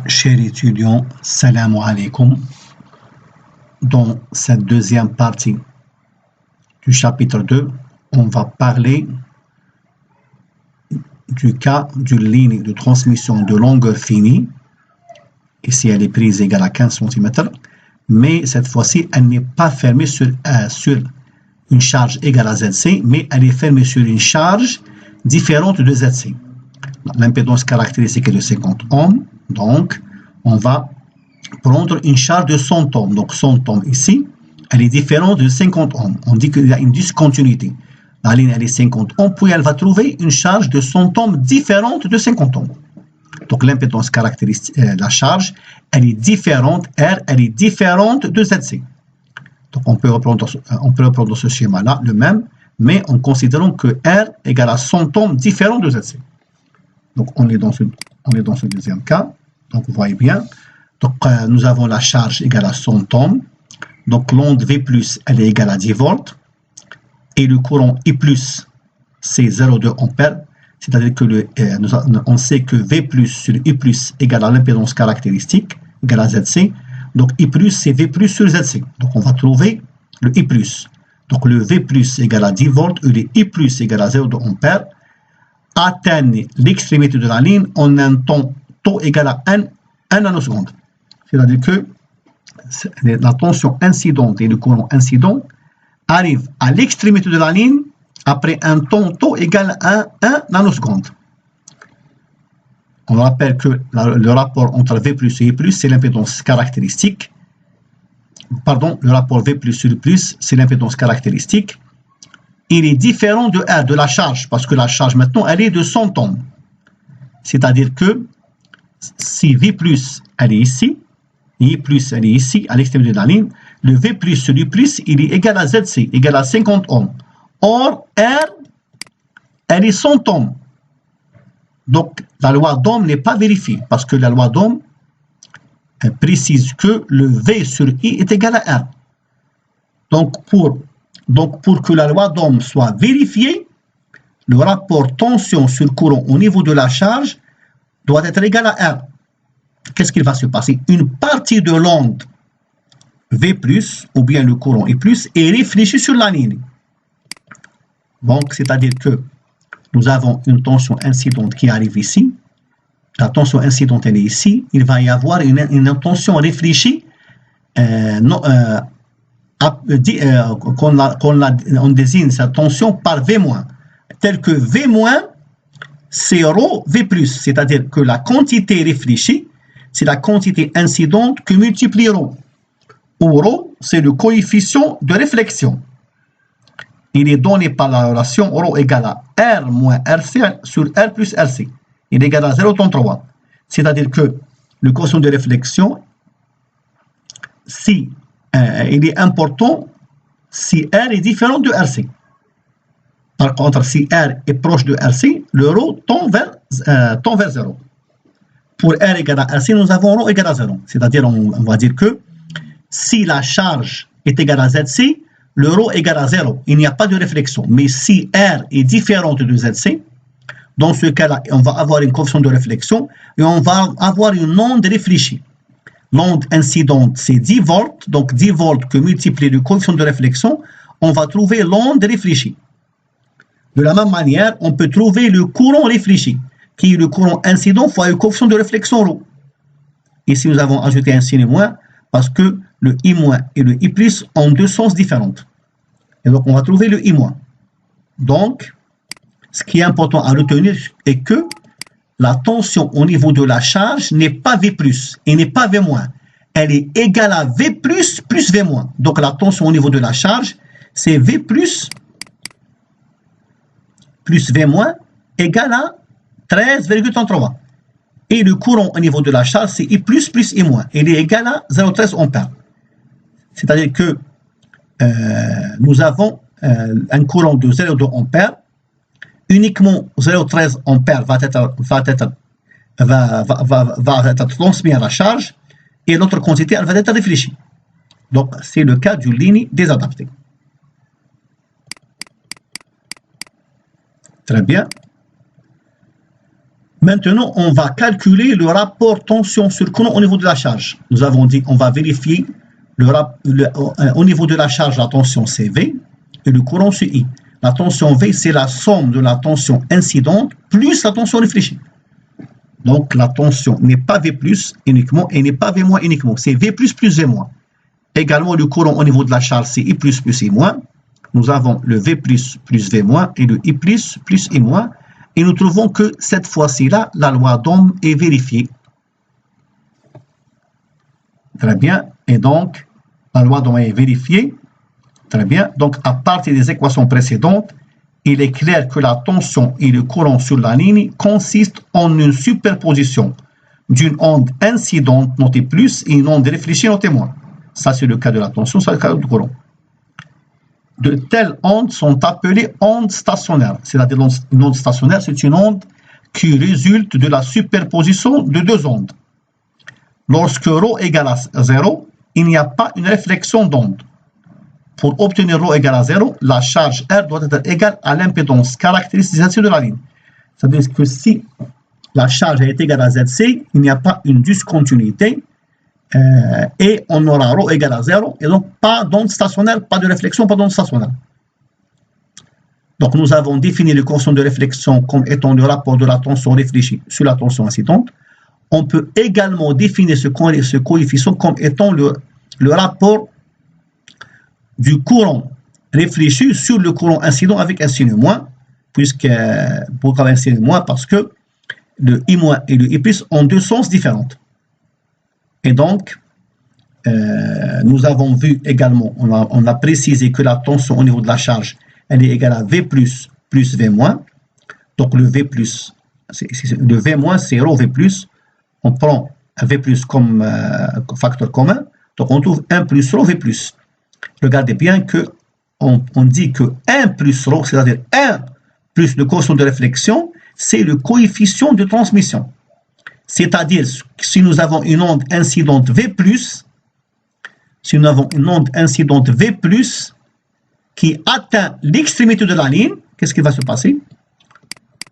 Chers étudiants, salam alaikum. Dans cette deuxième partie du chapitre 2, on va parler du cas d'une ligne de transmission de longueur finie. Ici, elle est prise égale à 15 cm, mais cette fois-ci, elle n'est pas fermée sur une charge égale à ZC, mais elle est fermée sur une charge différente de ZC. L'impédance caractéristique est de 50 ohms, donc on va prendre une charge de 100 ohms. Donc 100 ohms ici, elle est différente de 50 ohms. On dit qu'il y a une discontinuité. La ligne elle est 50 ohms, puis elle va trouver une charge de 100 ohms différente de 50 ohms. Donc l'impédance caractéristique, la charge, elle est différente, R, elle est différente de ZC. Donc on peut reprendre ce schéma-là, le même, mais en considérant que R égale à 100 ohms différent de ZC. Donc on est dans ce deuxième cas. Donc vous voyez bien. Donc nous avons la charge égale à 100 ohms. Donc l'onde V+, elle est égale à 10 volts. Et le courant I+, c'est 0,2 ampères. C'est-à-dire que on sait que V+ sur I+ égale à l'impédance caractéristique, égale à ZC. Donc I+, c'est V+ sur ZC. Donc on va trouver le I+. Donc le V+ égale à 10 volts et le I+ égale à 0,2 ampères atteignent l'extrémité de la ligne en un temps égal à 1 nanoseconde. C'est-à-dire que la tension incidente et le courant incident arrivent à l'extrémité de la ligne après un temps égal à 1 nanoseconde. On rappelle que le rapport entre V+ et I+, c'est l'impédance caractéristique. Pardon, le rapport V+ sur I+, c'est l'impédance caractéristique. Il est différent de R, de la charge, parce que la charge maintenant, elle est de 100 ohms. C'est-à-dire que si V+, elle est ici, I+, elle est ici, à l'extrémité de la ligne, le V+ sur I+, il est égal à ZC, égal à 50 ohms. Or, R, elle est 100 ohms. Donc, la loi d'Ohm n'est pas vérifiée, parce que la loi d'Ohm précise que le V sur I est égal à R. Donc, pour que la loi d'Ohm soit vérifiée, le rapport tension sur courant au niveau de la charge doit être égal à R. Qu'est-ce qu'il va se passer? Une partie de l'onde V+, ou bien le courant I+, est réfléchie sur la ligne. Donc, c'est-à-dire que nous avons une tension incidente qui arrive ici. La tension incidente, elle est ici. Il va y avoir une tension réfléchie on désigne cette tension par V-, tel que V-, c'est ρ V+, c'est-à-dire que la quantité réfléchie, c'est la quantité incidente que multiplie ρ. Où ρ, c'est le coefficient de réflexion. Il est donné par la relation ρ égale à R moins RC sur R plus RC. Il est égal à 0,33. C'est-à-dire que le coefficient de réflexion, si il est important si R est différent de RC. Par contre, si R est proche de RC, le ρ tend vers 0. Pour R égale à RC, nous avons ρ égale à 0. C'est-à-dire, on va dire que si la charge est égale à ZC, le ρ égale à 0. Il n'y a pas de réflexion. Mais si R est différente de ZC, dans ce cas-là, on va avoir une coefficient de réflexion et on va avoir une onde réfléchie. L'onde incidente, c'est 10 volts. Donc 10 volts que multiplie le coefficient de réflexion, on va trouver l'onde réfléchie. De la même manière, on peut trouver le courant réfléchi, qui est le courant incident fois le coefficient de réflexion ρ. Ici, nous avons ajouté un signe moins parce que le I- et le I+ ont deux sens différents. Et donc, on va trouver le I-. Donc, ce qui est important à retenir est que la tension au niveau de la charge n'est pas V+, et n'est pas V-. Elle est égale à V+, plus V-. Donc, la tension au niveau de la charge, c'est V+, plus V- égale à 13,33. Et le courant au niveau de la charge, c'est I+, plus I-. Il est égal à 0,13 ampères. C'est-à-dire que nous avons un courant de 0,2 ampères. Uniquement 0,13 ampères va être transmis à la charge et l'autre quantité elle va être réfléchie. Donc, c'est le cas d'une ligne désadaptée. Très bien. Maintenant, on va calculer le rapport tension sur courant au niveau de la charge. Nous avons dit on va vérifier au niveau de la charge, la tension c'est V et le courant c'est I. La tension V, c'est la somme de la tension incidente plus la tension réfléchie. Donc, la tension n'est pas V plus uniquement et n'est pas V moins uniquement. C'est V plus plus V moins. Également, le courant au niveau de la charge, c'est I plus plus I moins. Nous avons le V plus plus V moins et le I plus plus I moins. Et nous trouvons que cette fois-ci-là, la loi d'Ohm est vérifiée. Très bien. Et donc, la loi d'Ohm est vérifiée. Très bien. Donc, à partir des équations précédentes, il est clair que la tension et le courant sur la ligne consistent en une superposition d'une onde incidente notée plus et une onde réfléchie notée moins. Ça, c'est le cas de la tension, ça, c'est le cas du courant. De telles ondes sont appelées ondes stationnaires. C'est-à-dire une onde stationnaire, c'est une onde qui résulte de la superposition de deux ondes. Lorsque ρ égale à 0, il n'y a pas une réflexion d'onde. Pour obtenir ρ égale à 0, la charge R doit être égale à l'impédance caractéristique de la ligne. C'est-à-dire que si la charge est égale à ZC, il n'y a pas une discontinuité et on aura ρ égale à 0 et donc pas d'onde stationnaire, pas de réflexion, pas d'onde stationnaire. Donc nous avons défini le constant de réflexion comme étant le rapport de la tension réfléchie sur la tension incidente. On peut également définir ce coefficient comme étant le rapport du courant réfléchi sur le courant incident avec un signe moins, puisque pourquoi un signe moins? Parce que le I- et le I+ ont deux sens différents. Et donc, nous avons vu également, on a précisé que la tension au niveau de la charge, elle est égale à V plus plus V moins. Donc le V plus, le V moins, c'est ρ V plus. On prend un V plus comme facteur commun. Donc on trouve 1 plus ρ V plus. Regardez bien que on dit que 1 plus ρ, c'est-à-dire 1 plus le quotient de réflexion, c'est le coefficient de transmission. C'est-à-dire, si nous avons une onde incidente V+, si nous avons une onde incidente V+, qui atteint l'extrémité de la ligne, qu'est-ce qui va se passer?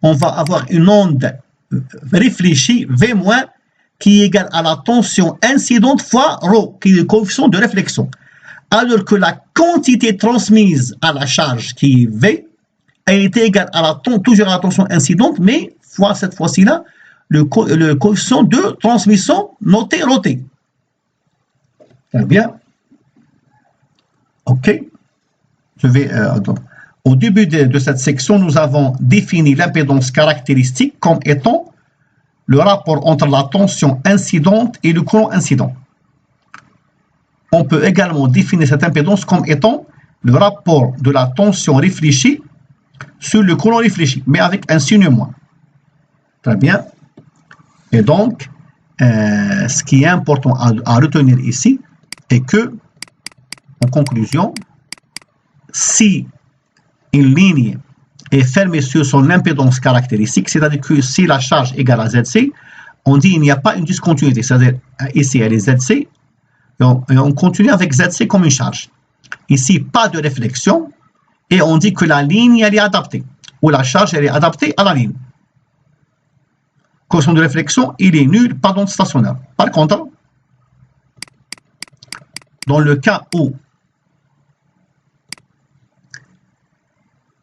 On va avoir une onde réfléchie V- qui est égale à la tension incidente fois ρ, qui est le coefficient de réflexion. Alors que la quantité transmise à la charge, qui est V, elle était égale à toujours à la tension incidente, mais fois cette fois-ci-là, le coefficient de transmission noté roté. Très bien. OK. Je vais, au début de cette section, nous avons défini l'impédance caractéristique comme étant le rapport entre la tension incidente et le courant incident. On peut également définir cette impédance comme étant le rapport de la tension réfléchie sur le courant réfléchi, mais avec un signe moins. Très bien. Et donc, ce qui est important à retenir ici est que, en conclusion, si une ligne est fermée sur son impédance caractéristique, c'est-à-dire que si la charge est égale à ZC, on dit qu'il n'y a pas une discontinuité, c'est-à-dire ici elle est ZC, et on continue avec ZC comme une charge. Ici, pas de réflexion, et on dit que la ligne elle est adaptée, ou la charge elle est adaptée à la ligne. Quotient de réflexion, il est nul, pas d'onde stationnaire. Par contre, dans le cas où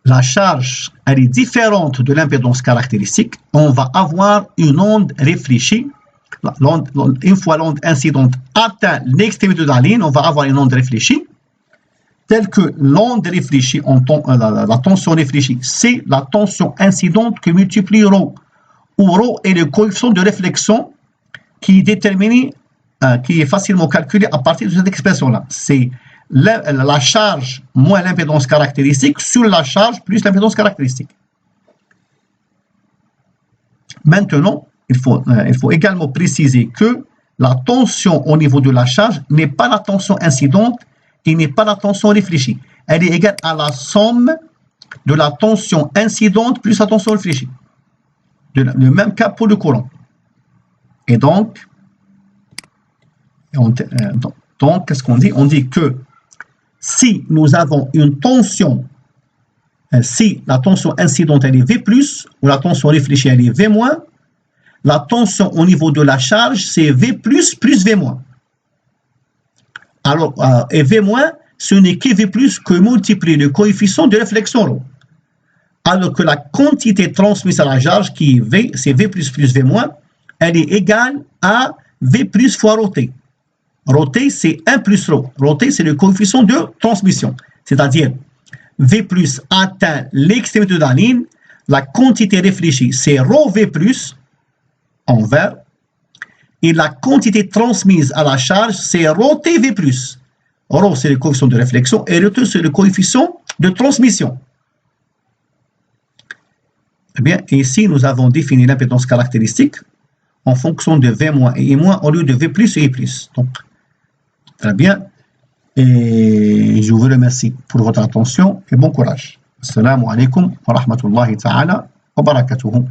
la charge elle est différente de l'impédance caractéristique, on va avoir une onde réfléchie. Une fois l'onde incidente atteint l'extrémité de la ligne, on va avoir une onde réfléchie, telle que l'onde réfléchie, la tension réfléchie, c'est la tension incidente qui multiplie ρ, où ρ est le coefficient de réflexion qui est déterminé, qui est facilement calculé à partir de cette expression-là. C'est la charge moins l'impédance caractéristique sur la charge plus l'impédance caractéristique. Maintenant, il faut également préciser que la tension au niveau de la charge n'est pas la tension incidente et n'est pas la tension réfléchie. Elle est égale à la somme de la tension incidente plus la tension réfléchie. Le même cas pour le courant. Et donc qu'est-ce qu'on dit? On dit que si nous avons une tension, si la tension incidente elle est V+, ou la tension réfléchie elle est V-, la tension au niveau de la charge, c'est V plus V moins. Alors, et V moins, ce n'est que V plus que multiplie le coefficient de réflexion ρ. Alors que la quantité transmise à la charge, qui est V, c'est V plus V moins, elle est égale à V plus fois ρt. ρt, c'est 1 plus ρ. ρt, c'est le coefficient de transmission. C'est-à-dire, V plus atteint l'extrémité de la ligne, la quantité réfléchie, c'est ρv plus, en vert, et la quantité transmise à la charge, c'est ρtv plus. Ρ, c'est le coefficient de réflexion, et ρt, c'est le coefficient de transmission. Eh bien, ici, nous avons défini l'impédance caractéristique en fonction de V- et I- au lieu de V plus et I+. Donc, très bien. Et je vous remercie pour votre attention et bon courage. Assalamu alaikum wa rahmatullahi ta'ala wa barakatuhu.